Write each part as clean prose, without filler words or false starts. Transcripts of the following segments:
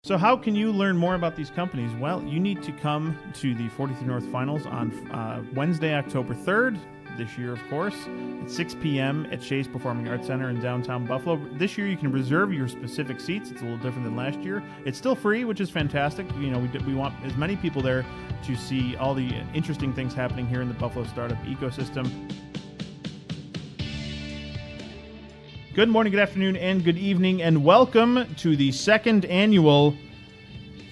So how can you learn more about these companies? Well, you need to come to the 43North Finals on Wednesday, October 3rd, this year, of course, at 6 p.m. at Shea's Performing Arts Center in downtown Buffalo. This year, you can reserve your specific seats. It's a little different than last year. It's still free, which is fantastic. You know, we want as many people there to see all the interesting things happening here in the Buffalo startup ecosystem. Good morning, good afternoon, and good evening, and welcome to the second annual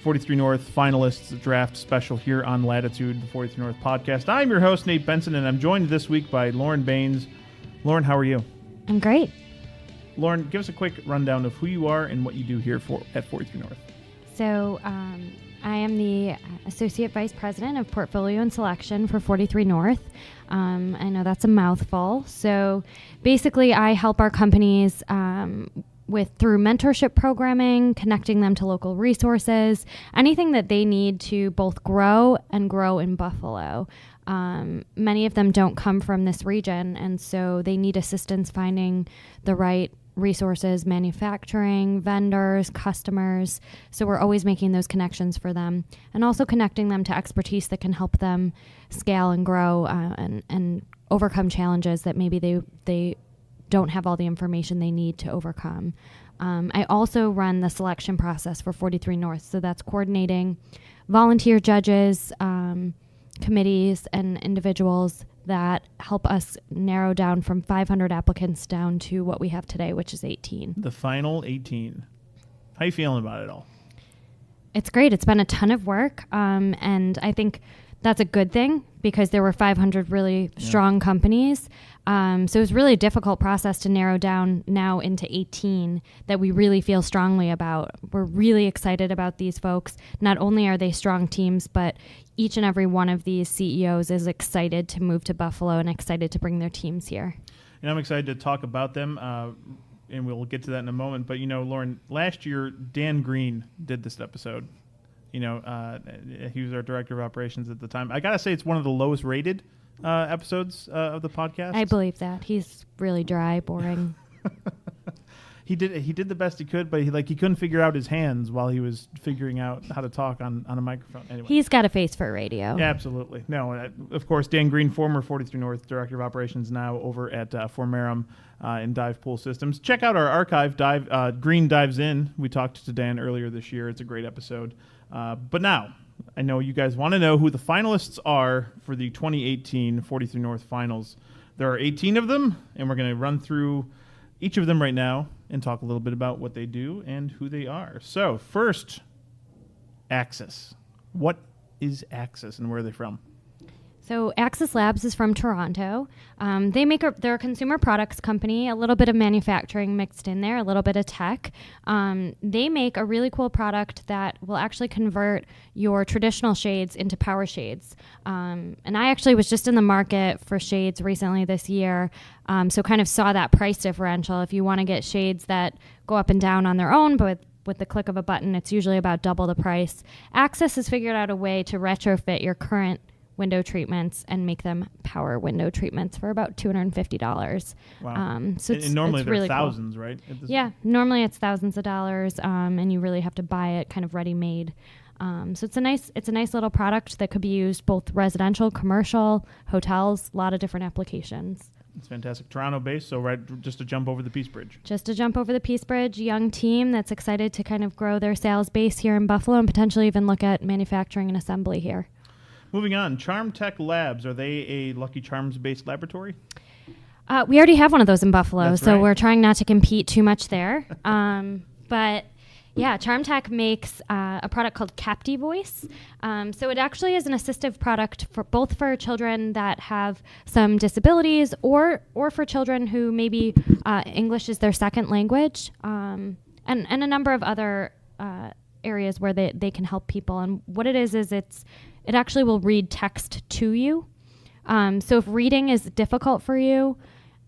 43North Finalists Draft Special here on Latitude, the 43North podcast. I'm your host, Nate Benson, and I'm joined this week by Lauren Baynes. Lauren, how are you? I'm great. Lauren, give us a quick rundown of who you are and what you do here at 43North. So I am the Associate Vice President of Portfolio and Selection for 43North. I know that's a mouthful. So basically, I help our companies through mentorship programming, connecting them to local resources, anything that they need to both grow and grow in Buffalo. Many of them don't come from this region, and so they need assistance finding the right resources, manufacturing, vendors, customers. So we're always making those connections for them, and also connecting them to expertise that can help them scale and grow and overcome challenges that maybe they don't have all the information they need to overcome. I also run the selection process for 43North, so that's coordinating volunteer judges, committees, and individuals that help us narrow down from 500 applicants down to what we have today, which is 18. The final 18. How are you feeling about it all? It's great. It's been a ton of work, and I think that's a good thing because there were 500 really strong companies. So it was really a difficult process to narrow down now into 18 that we really feel strongly about. We're really excited about these folks. Not only are they strong teams, but each and every one of these CEOs is excited to move to Buffalo and excited to bring their teams here. And I'm excited to talk about them, and we'll get to that in a moment. But, you know, Lauren, last year, Dan Green did this episode. You know, he was our director of operations at the time. I got to say, it's one of the lowest rated episodes of the podcast. I believe that. He's really dry, boring. He did the best he could, but he couldn't figure out his hands while he was figuring out how to talk on a microphone. Anyway. He's got a face for radio. Yeah, absolutely. No, of course, Dan Green, former 43North Director of Operations, now over at Formerum in Dive Pool Systems. Check out our archive, Green Dives In. We talked to Dan earlier this year. It's a great episode. But now, I know you guys want to know who the finalists are for the 2018 43North Finals. There are 18 of them, and we're going to run through each of them right now and talk a little bit about what they do and who they are. So first, Axis. What is Axis and where are they from? So Axis Labs is from Toronto. They're a consumer products company, a little bit of manufacturing mixed in there, a little bit of tech. They make a really cool product that will actually convert your traditional shades into power shades. And I actually was just in the market for shades recently this year, so kind of saw that price differential. If you want to get shades that go up and down on their own, but with the click of a button, it's usually about double the price. Axis has figured out a way to retrofit your current window treatments and make them power window treatments for about $250. Wow. So and normally they're really thousands, cool. Right? Yeah, normally it's thousands of dollars, and you really have to buy it kind of ready-made. So it's a nice little product that could be used both residential, commercial, hotels, a lot of different applications. It's fantastic. Toronto-based, so just to jump over the Peace Bridge. Just to jump over the Peace Bridge, young team that's excited to kind of grow their sales base here in Buffalo and potentially even look at manufacturing and assembly here. Moving on, Charm Tech Labs. Are they a Lucky Charms-based laboratory? We already have one of those in Buffalo, That's so right. We're trying not to compete too much there. But yeah, Charm Tech makes a product called Capti Voice. So it actually is an assistive product for children that have some disabilities or for children who maybe English is their second language, and a number of other areas where they can help people. And what it is it actually will read text to you. So if reading is difficult for you,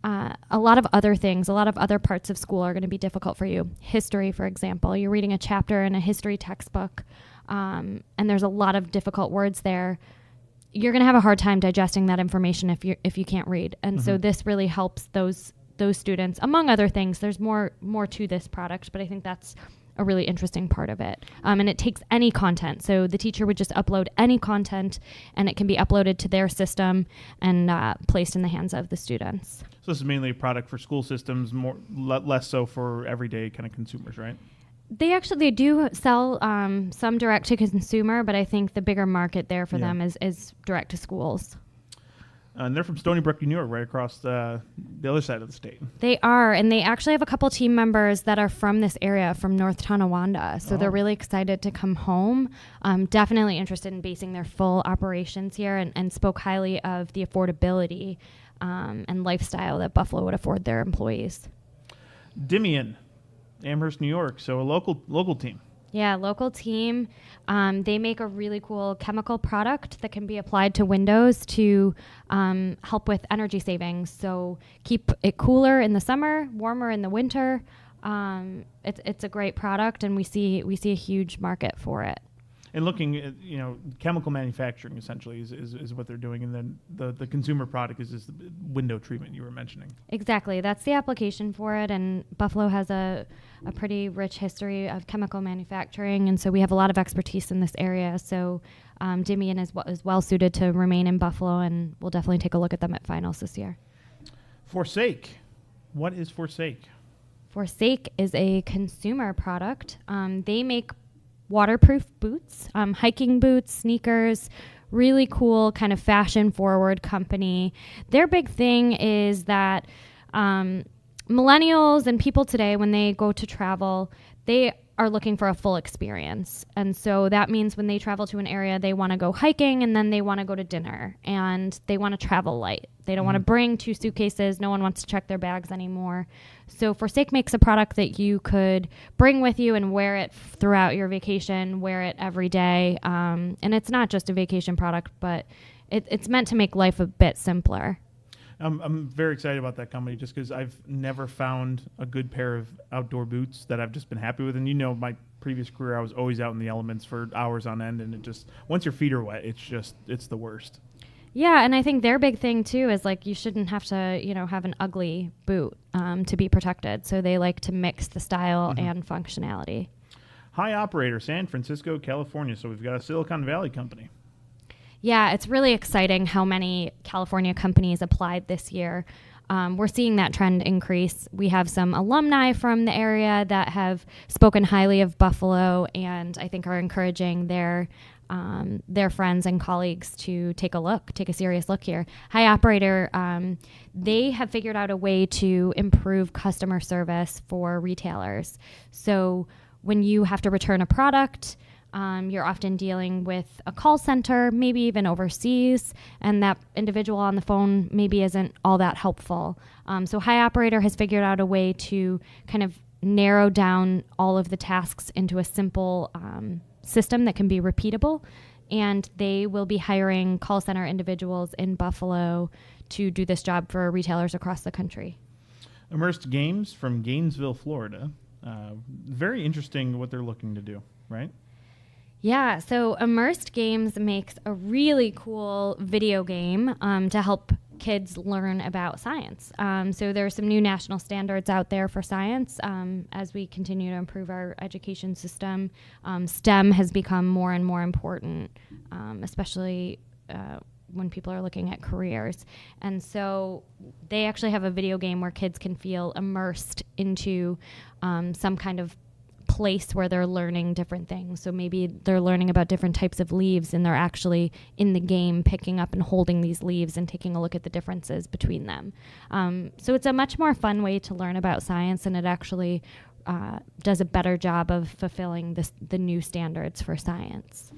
a lot of other parts of school are going to be difficult for you. History, for example, you're reading a chapter in a history textbook, and there's a lot of difficult words there. You're going to have a hard time digesting that information if you can't read. And so this really helps those students, among other things. There's more to this product, but I think that's a really interesting part of it. And it takes any content. So the teacher would just upload any content, and it can be uploaded to their system and placed in the hands of the students. So this is mainly a product for school systems, less so for everyday kind of consumers, right? They do sell some direct to consumer, but I think the bigger market there for them is direct to schools. And they're from Stony Brook, New York, right across the other side of the state. They are, and they actually have a couple team members that are from this area, from North Tonawanda. So they're really excited to come home. Definitely interested in basing their full operations here, and spoke highly of the affordability and lifestyle that Buffalo would afford their employees. Damien, Amherst, New York. So a local team. Yeah, local team. They make a really cool chemical product that can be applied to windows to help with energy savings. So keep it cooler in the summer, warmer in the winter. It's a great product, and we see a huge market for it. And looking at, chemical manufacturing essentially is what they're doing, and then the consumer product is the window treatment you were mentioning. Exactly, that's the application for it, and Buffalo has a pretty rich history of chemical manufacturing, and so we have a lot of expertise in this area. So Damien is well suited to remain in Buffalo, and we'll definitely take a look at them at finals this year. Forsake, what is Forsake? Forsake is a consumer product. They make waterproof boots, hiking boots, sneakers, really cool kind of fashion forward company. Their big thing is that millennials and people today, when they go to travel, they are looking for a full experience. And so that means when they travel to an area, they want to go hiking, and then they want to go to dinner, and they want to travel light. They don't want to bring 2 suitcases. No one wants to check their bags anymore. So Forsake makes a product that you could bring with you and wear it throughout your vacation, wear it every day. And it's not just a vacation product, but it's meant to make life a bit simpler. I'm very excited about that company just because I've never found a good pair of outdoor boots that I've just been happy with. And my previous career, I was always out in the elements for hours on end, and it just, once your feet are wet, it's the worst. Yeah, and I think their big thing too is you shouldn't have to, have an ugly boot to be protected. So they like to mix the style and functionality. High Operator, San Francisco, California. So we've got a Silicon Valley company. Yeah, it's really exciting how many California companies applied this year. We're seeing that trend increase. We have some alumni from the area that have spoken highly of Buffalo, and I think are encouraging their friends and colleagues to take a serious look here. High Operator, they have figured out a way to improve customer service for retailers. So when you have to return a product, you're often dealing with a call center, maybe even overseas, and that individual on the phone maybe isn't all that helpful. So High Operator has figured out a way to kind of narrow down all of the tasks into a simple system that can be repeatable, and they will be hiring call center individuals in Buffalo to do this job for retailers across the country. Immersed Games from Gainesville, Florida. Very interesting what they're looking to do, right? Yeah, so Immersed Games makes a really cool video game to help kids learn about science. So there are some new national standards out there for science as we continue to improve our education system. STEM has become more and more important, especially when people are looking at careers. And so they actually have a video game where kids can feel immersed into some kind of place where they're learning different things. So maybe they're learning about different types of leaves, and they're actually in the game picking up and holding these leaves and taking a look at the differences between them. So it's a much more fun way to learn about science, and it actually does a better job of fulfilling the new standards for science.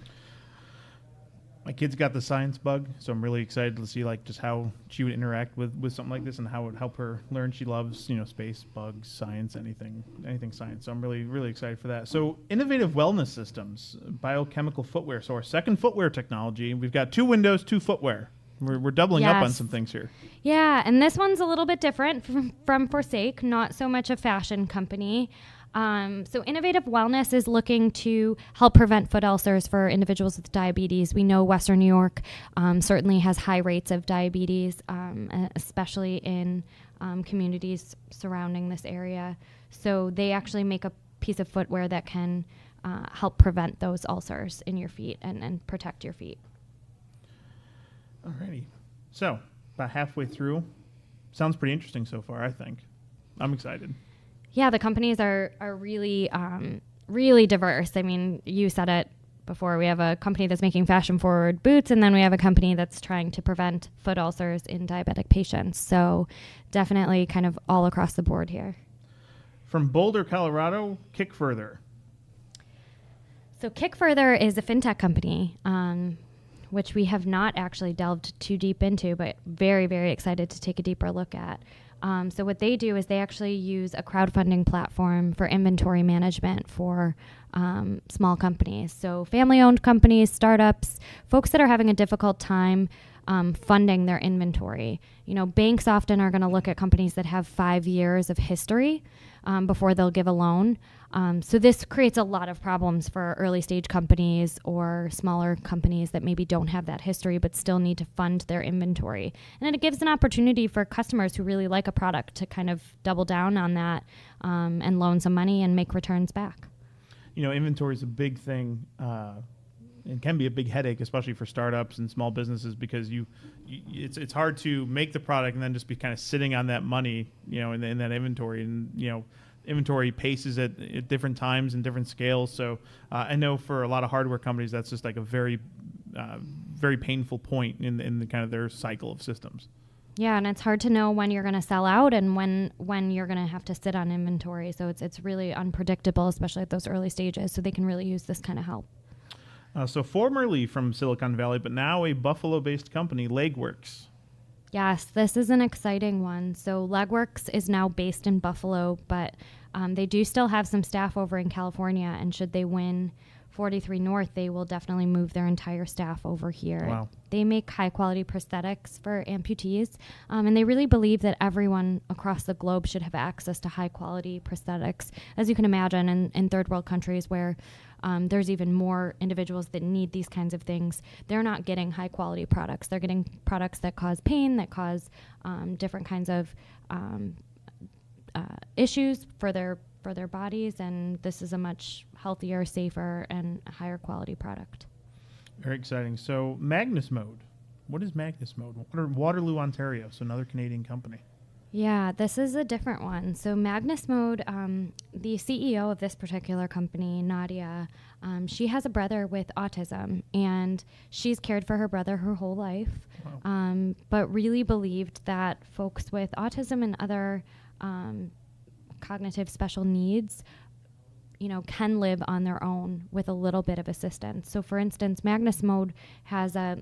My kid's got the science bug, so I'm really excited to see just how she would interact with something like this and how it would help her learn. She loves, space, bugs, science, anything science. So I'm really, really excited for that. So innovative wellness systems, biochemical footwear. So our second footwear technology. We've got 2 windows, 2 footwear. We're doubling up on some things here. Yeah, and this one's a little bit different from Forsake, not so much a fashion company. So Innovative Wellness is looking to help prevent foot ulcers for individuals with diabetes. We know Western New York certainly has high rates of diabetes, especially in communities surrounding this area. So they actually make a piece of footwear that can help prevent those ulcers in your feet and protect your feet. Alrighty. So, about halfway through. Sounds pretty interesting so far, I think. I'm excited. Yeah, the companies are really, really diverse. I mean, you said it before. We have a company that's making fashion-forward boots, and then we have a company that's trying to prevent foot ulcers in diabetic patients. So definitely kind of all across the board here. From Boulder, Colorado, Kick Further. So Kick Further is a fintech company, which we have not actually delved too deep into, but very, very excited to take a deeper look at. So what they do is they actually use a crowdfunding platform for inventory management for small companies. So family-owned companies, startups, folks that are having a difficult time funding their inventory. You know, banks often are going to look at companies that have 5 years of history before they'll give a loan. So this creates a lot of problems for early stage companies or smaller companies that maybe don't have that history but still need to fund their inventory. And it gives an opportunity for customers who really like a product to kind of double down on that and loan some money and make returns back. You know, inventory is a big thing. It can be a big headache, especially for startups and small businesses, because it's hard to make the product and then just be kind of sitting on that money, you know, in that inventory. And, you know, inventory paces at different times and different scales. So I know for a lot of hardware companies, that's just like a very, very painful point in the kind of their cycle of systems. Yeah, and it's hard to know when you're going to sell out and when you're going to have to sit on inventory. So it's really unpredictable, especially at those early stages. So they can really use this kind of help. So formerly from Silicon Valley, but now a Buffalo-based company, Legworks. Yes, this is an exciting one. So Legworks is now based in Buffalo, but they do still have some staff over in California, and should they win 43 North, they will definitely move their entire staff over here. Wow. They make high-quality prosthetics for amputees, and they really believe that everyone across the globe should have access to high-quality prosthetics. As you can imagine, in third world countries where there's even more individuals that need these kinds of things, they're not getting high-quality products. They're getting products that cause pain, that cause different kinds of issues for their bodies, and this is a much healthier, safer, and higher quality product. Very exciting. So Magnus Mode. What is Magnus Mode? Waterloo, Ontario, so another Canadian company. Yeah, this is a different one. So Magnus Mode, the CEO of this particular company, Nadia, she has a brother with autism, and she's cared for her brother her whole life, Wow. but really believed that folks with autism and other cognitive special needs, you know, can live on their own with a little bit of assistance. So for instance, Magnus Mode has a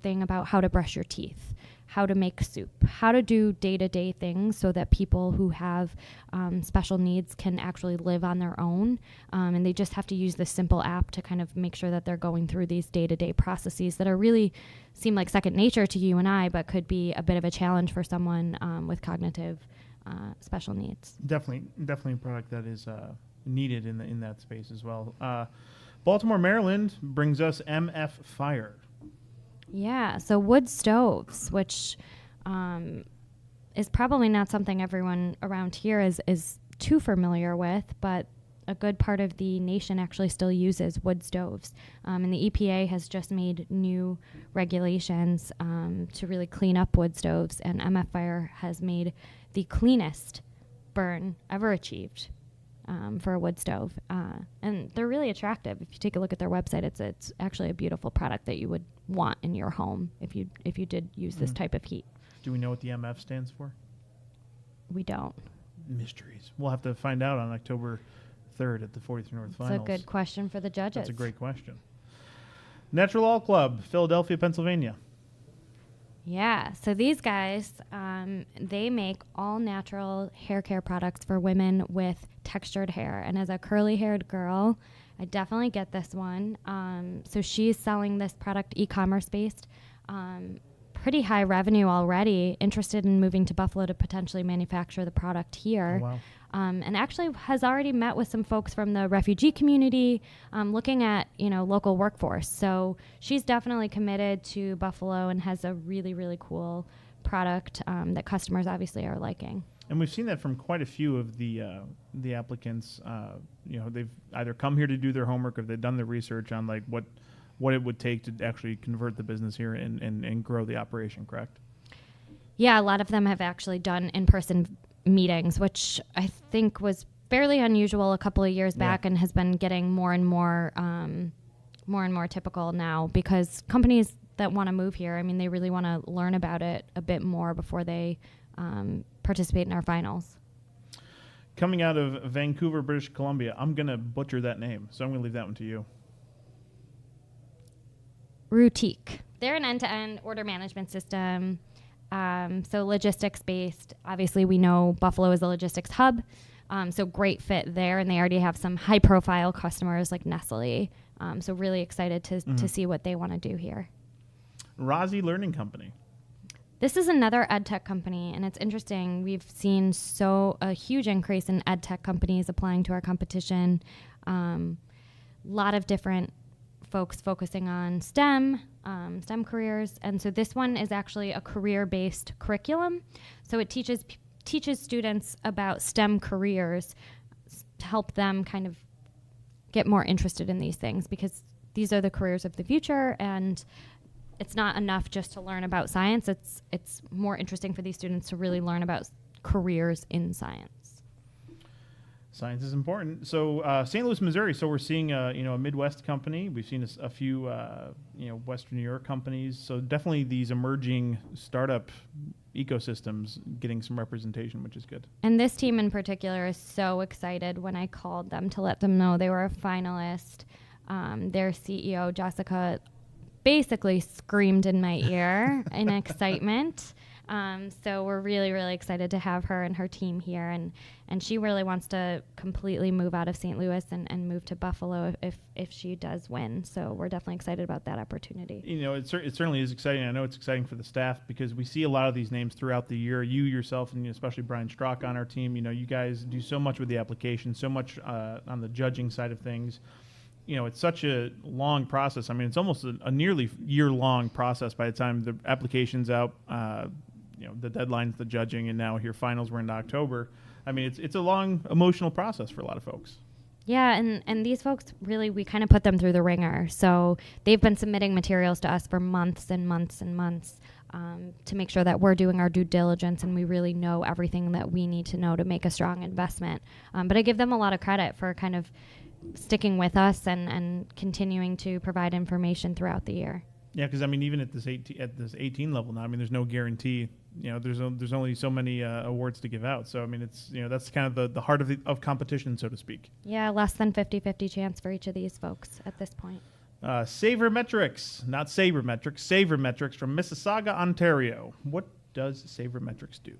thing about how to brush your teeth, how to make soup, how to do day-to-day things so that people who have special needs can actually live on their own. And they just have to use this simple app to kind of make sure that they're going through these day-to-day processes that are really seem like second nature to you and I, but could be a bit of a challenge for someone with cognitive special needs. Definitely a product that is needed in that space as well. Baltimore, Maryland brings us MF Fire. Yeah, so wood stoves, which is probably not something everyone around here is too familiar with, but a good part of the nation actually still uses wood stoves. And the EPA has just made new regulations to really clean up wood stoves, and MF Fire has made the cleanest burn ever achieved for a wood stove. And they're really attractive. If you take a look at their website, it's actually a beautiful product that you would want in your home if you did use this type of heat. Do we know what the MF stands for? We don't. Mysteries. We'll have to find out on October 3rd at the 43 North Finals. It's a good question for the judges. That's a great question. Natural All Club, Philadelphia, Pennsylvania. Yeah, so these guys, they make all natural hair care products for women with textured hair. And as a curly-haired girl, I definitely get this one. So she's selling this product e-commerce based, pretty high revenue already, interested in moving to Buffalo to potentially manufacture the product here. Oh, wow. And actually has already met with some folks from the refugee community, looking at, local workforce. So she's definitely committed to Buffalo and has a really, really cool product that customers obviously are liking. And we've seen that from quite a few of the applicants. They've either come here to do their homework or they've done the research on like what it would take to actually convert the business here and grow the operation, correct? Yeah, a lot of them have actually done in-person meetings, which I think was fairly unusual a couple of years back and has been getting more and more typical now, because companies that want to move here, I mean, they really want to learn about it a bit more before they participate in our finals. Coming out of Vancouver, British Columbia, I'm going to butcher that name, so I'm going to leave that one to you. Rooteek. They're an end-to-end order management system, so logistics-based. Obviously, we know Buffalo is a logistics hub, so great fit there, and they already have some high-profile customers like Nestle, so really excited to see what they want to do here. Rossi Learning Company. This is another ed tech company, and it's interesting. We've seen a huge increase in ed tech companies applying to our competition. A lot of different folks focusing on STEM careers, and so this one is actually a career-based curriculum. So it teaches students about STEM careers to help them kind of get more interested in these things, because these are the careers of the future, and it's not enough just to learn about science. It's more interesting for these students to really learn about careers in science. Science is important. So St. Louis, Missouri. So we're seeing a Midwest company. We've seen a few Western New York companies. So definitely these emerging startup ecosystems getting some representation, which is good. And this team in particular is so excited when I called them to let them know they were a finalist. Their CEO, Jessica, basically screamed in my ear in excitement. So we're really, really excited to have her and her team here. And she really wants to completely move out of St. Louis and move to Buffalo if she does win. So we're definitely excited about that opportunity. It certainly is exciting. I know it's exciting for the staff because we see a lot of these names throughout the year. You yourself, and especially Brian Strock on our team, you guys do so much with the application, so much on the judging side of things. It's such a long process. I mean, it's almost a nearly year-long process by the time the application's out, the deadline's the judging, and now here finals we're in October. I mean, it's a long emotional process for a lot of folks. Yeah, and these folks, really, we kind of put them through the ringer. So they've been submitting materials to us for months and months and months to make sure that we're doing our due diligence and we really know everything that we need to know to make a strong investment. But I give them a lot of credit for kind of sticking with us and continuing to provide information throughout the year. Yeah, because I mean, even at this 18 level now, I mean, there's no guarantee. There's only so many awards to give out. So I mean, it's that's kind of the heart of competition, so to speak. Yeah, less than 50-50 chance for each of these folks at this point. Sabermetrics, not Sabermetrics, Sabermetrics from Mississauga, Ontario. What does Sabermetrics do?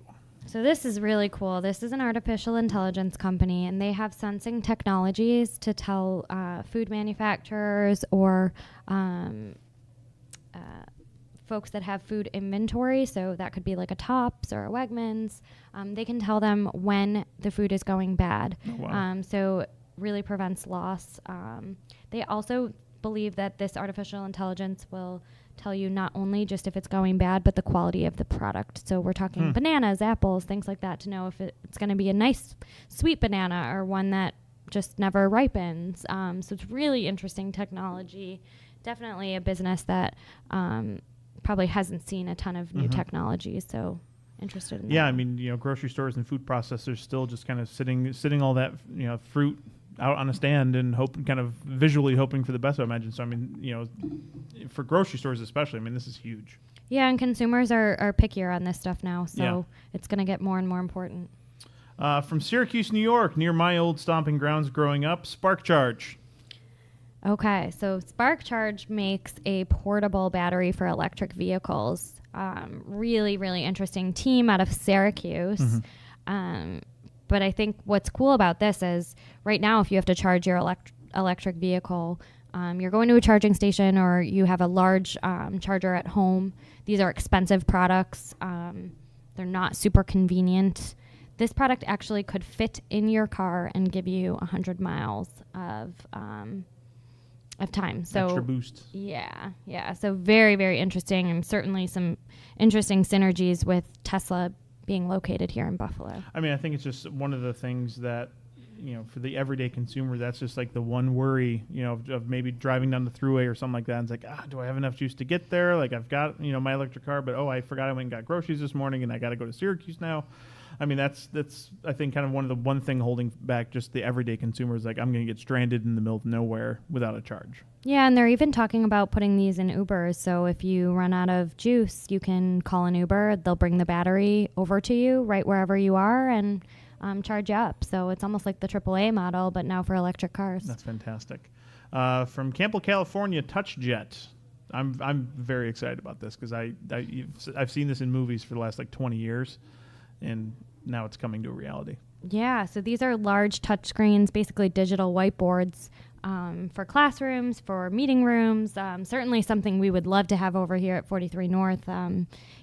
So this is really cool. This is an artificial intelligence company, and they have sensing technologies to tell food manufacturers or folks that have food inventory, so that could be like a Tops or a Wegmans. They can tell them when the food is going bad. Oh, wow. So really prevents loss. They also believe that this artificial intelligence will tell you not only just if it's going bad, but the quality of the product. So we're talking bananas, apples, things like that, to know if it's going to be a nice sweet banana or one that just never ripens. So it's really interesting technology. Definitely a business that probably hasn't seen a ton of new technology. So interested in that. Yeah, I mean, grocery stores and food processors still just kind of sitting all that, fruit out on a stand and kind of visually hoping for the best, I imagine. So, I mean, for grocery stores especially, I mean, this is huge. Yeah, and consumers are pickier on this stuff now, so it's going to get more and more important. From Syracuse, New York, near my old stomping grounds growing up, Spark Charge. Okay, so Spark Charge makes a portable battery for electric vehicles. Really, really interesting team out of Syracuse. But I think what's cool about this is right now, if you have to charge your electric vehicle, you're going to a charging station or you have a large charger at home. These are expensive products. They're not super convenient. This product actually could fit in your car and give you 100 miles of time. So extra boost. Yeah. So very, very interesting, and certainly some interesting synergies with Tesla being located here in Buffalo. I mean, I think it's just one of the things that, for the everyday consumer, that's just like the one worry, of maybe driving down the thruway or something like that. And it's like, do I have enough juice to get there? Like, I've got, my electric car, but I forgot I went and got groceries this morning and I got to go to Syracuse now. I mean, that's I think kind of one thing holding back just the everyday consumer is like, I'm going to get stranded in the middle of nowhere without a charge. Yeah, and they're even talking about putting these in Ubers. So if you run out of juice, you can call an Uber. They'll bring the battery over to you right wherever you are and charge you up. So it's almost like the AAA model, but now for electric cars. That's fantastic. From Campbell, California, TouchJet. I'm very excited about this because I've seen this in movies for the last 20 years, and now it's coming to reality. Yeah, so these are large touchscreens, basically digital whiteboards for classrooms, for meeting rooms. Certainly something we would love to have over here at 43 North.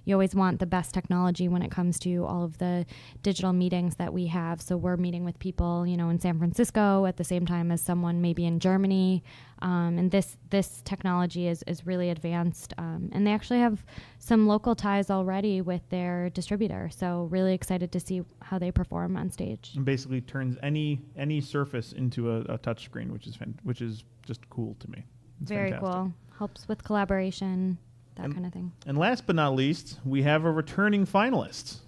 You always want the best technology when it comes to all of the digital meetings that we have. So we're meeting with people, in San Francisco at the same time as someone maybe in Germany. And this technology is really advanced. And they actually have some local ties already with their distributor. So really excited to see how they perform on stage. And basically turns any surface into a touch screen, which is just cool to me. It's very fantastic. Cool. Helps with collaboration, that kind of thing. And last but not least, we have a returning finalist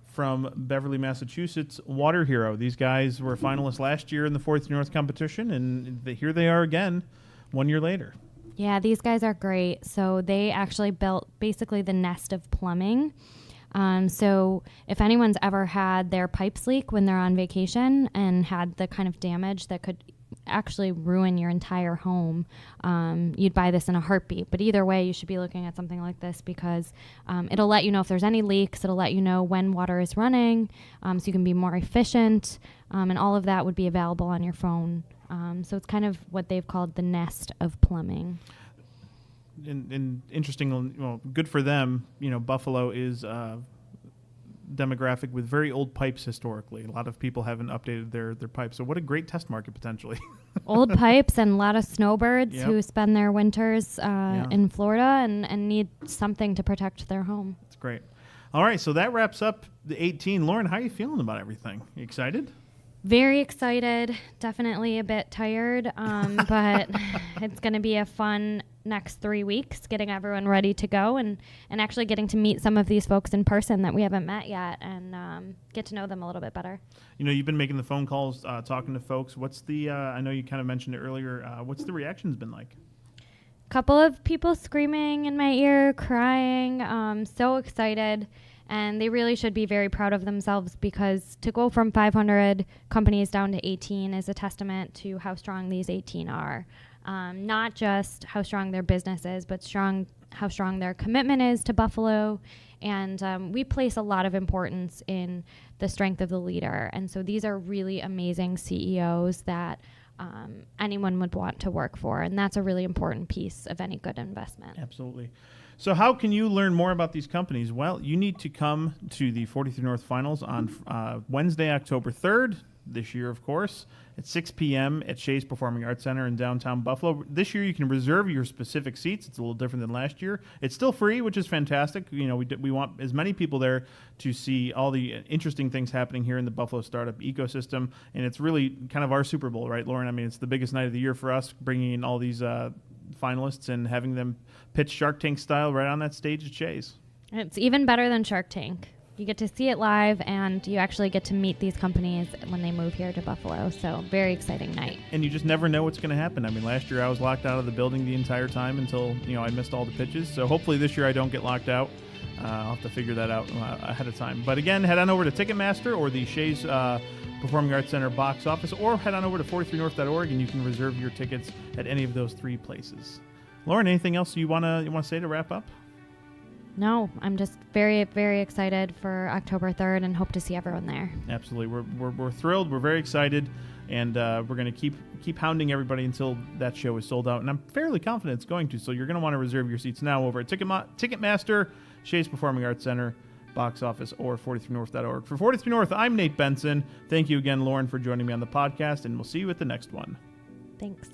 from Beverly, Massachusetts, Water Hero. These guys were finalists last year in the 43 North competition, and here they are again 1 year later. Yeah, these guys are great. So they actually built basically the nest of plumbing. So if anyone's ever had their pipes leak when they're on vacation and had the kind of damage that could actually ruin your entire home, you'd buy this in a heartbeat. But either way, you should be looking at something like this because it'll let you know if there's any leaks. It'll let you know when water is running, so you can be more efficient, and all of that would be available on your phone. So it's kind of what they've called the nest of plumbing. And interesting, good for them. Buffalo is demographic with very old pipes historically. A lot of people haven't updated their pipes. So what a great test market potentially. Old pipes and a lot of snowbirds who spend their winters in Florida and need something to protect their home. That's great. All right, so that wraps up the 18. Lauren, how are you feeling about everything? You excited? Very excited. Definitely a bit tired, but it's going to be a fun next 3 weeks, getting everyone ready to go and actually getting to meet some of these folks in person that we haven't met yet and get to know them a little bit better. You've been making the phone calls, talking to folks. What's the, I know you kind of mentioned it earlier, what's the reactions been like? Couple of people screaming in my ear, crying, so excited. And they really should be very proud of themselves because to go from 500 companies down to 18 is a testament to how strong these 18 are. Not just how strong their business is, but how strong their commitment is to Buffalo. And we place a lot of importance in the strength of the leader. And so these are really amazing CEOs that anyone would want to work for. And that's a really important piece of any good investment. Absolutely. So how can you learn more about these companies? Well, you need to come to the 43 North Finals on Wednesday, October 3rd, this year, of course, at 6 p.m. at Shea's Performing Arts Center in downtown Buffalo. This year, you can reserve your specific seats. It's a little different than last year. It's still free, which is fantastic. We want as many people there to see all the interesting things happening here in the Buffalo startup ecosystem, and it's really kind of our Super Bowl, right, Lauren? I mean, it's the biggest night of the year for us, bringing in all these finalists and having them pitch Shark Tank style right on that stage at Shea's. It's even better than Shark Tank. You get to see it live, and you actually get to meet these companies when they move here to Buffalo. So very exciting night. And you just never know what's going to happen. I mean, last year I was locked out of the building the entire time until I missed all the pitches. So hopefully this year I don't get locked out. I'll have to figure that out ahead of time. But again, head on over to Ticketmaster or the Shea's Performing Arts Center box office, or head on over to 43north.org and you can reserve your tickets at any of those three places. Lauren, anything else you want to say to wrap up? No, I'm just very, very excited for October 3rd and hope to see everyone there. Absolutely. We're thrilled. We're very excited, and we're going to keep hounding everybody until that show is sold out, and I'm fairly confident it's going to, so you're going to want to reserve your seats now over at Ticketmaster, Shea's Performing Arts Center, box office, or 43north.org. For 43 North, I'm Nate Benson. Thank you again, Lauren, for joining me on the podcast, and we'll see you at the next one. Thanks.